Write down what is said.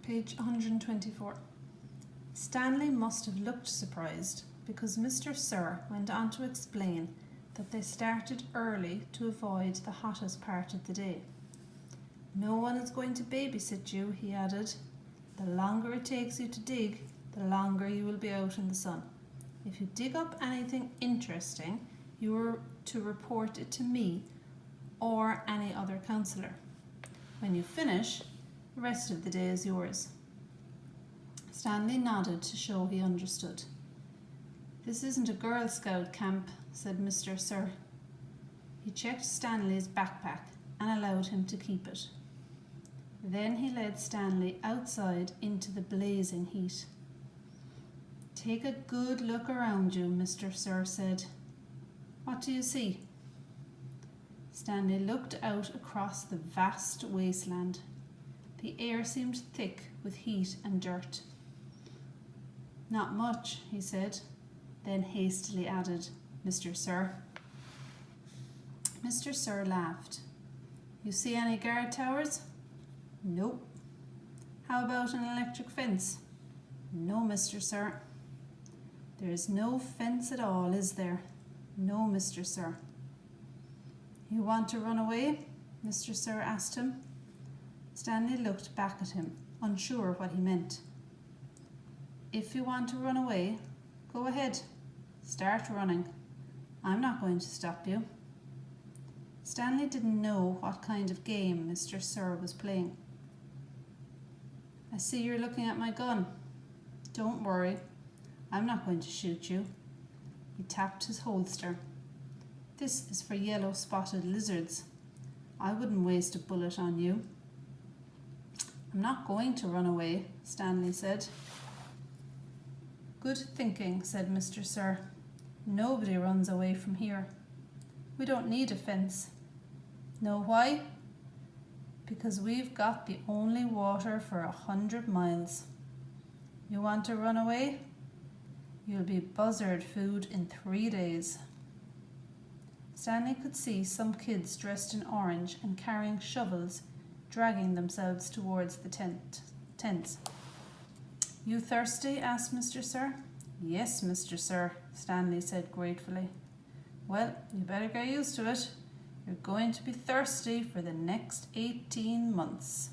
Page 124. Stanley must have looked surprised because Mr. Sir went on to explain that they started early to avoid the hottest part of the day. No one is going to babysit you, he added. The longer it takes you to dig, the longer you will be out in the sun. If you dig up anything interesting, you are to report it to me or any other counsellor. When you finish, the rest of the day is yours. Stanley nodded to show he understood. This isn't a Girl Scout camp, said Mr. Sir. He checked Stanley's backpack and allowed him to keep it. Then he led Stanley outside into the blazing heat. Take a good look around you, Mr. Sir said. What do you see? Stanley looked out across the vast wasteland. The air seemed thick with heat and dirt. Not much, he said, then hastily added, Mr. Sir. Mr. Sir laughed. You see any guard towers? Nope. How about an electric fence? No, Mr. Sir. There is no fence at all, is there? No, Mr. Sir. You want to run away? Mr. Sir asked him. Stanley looked back at him, unsure what he meant. If you want to run away, go ahead. Start running. I'm not going to stop you. Stanley didn't know what kind of game Mr. Sir was playing. I see you're looking at my gun. Don't worry. I'm not going to shoot you. He tapped his holster. This is for yellow-spotted lizards. I wouldn't waste a bullet on you. I'm not going to run away, Stanley said. Good thinking, said Mr. Sir. Nobody runs away from here. We don't need a fence. Know why? Because we've got the only water for 100 miles. You want to run away? You'll be buzzard food in 3 days. Stanley could see some kids dressed in orange and carrying shovels dragging themselves towards the tents. You thirsty? Asked Mr. Sir. Yes, Mr. Sir, Stanley said gratefully. Well, you better get used to it. You're going to be thirsty for the next 18 months.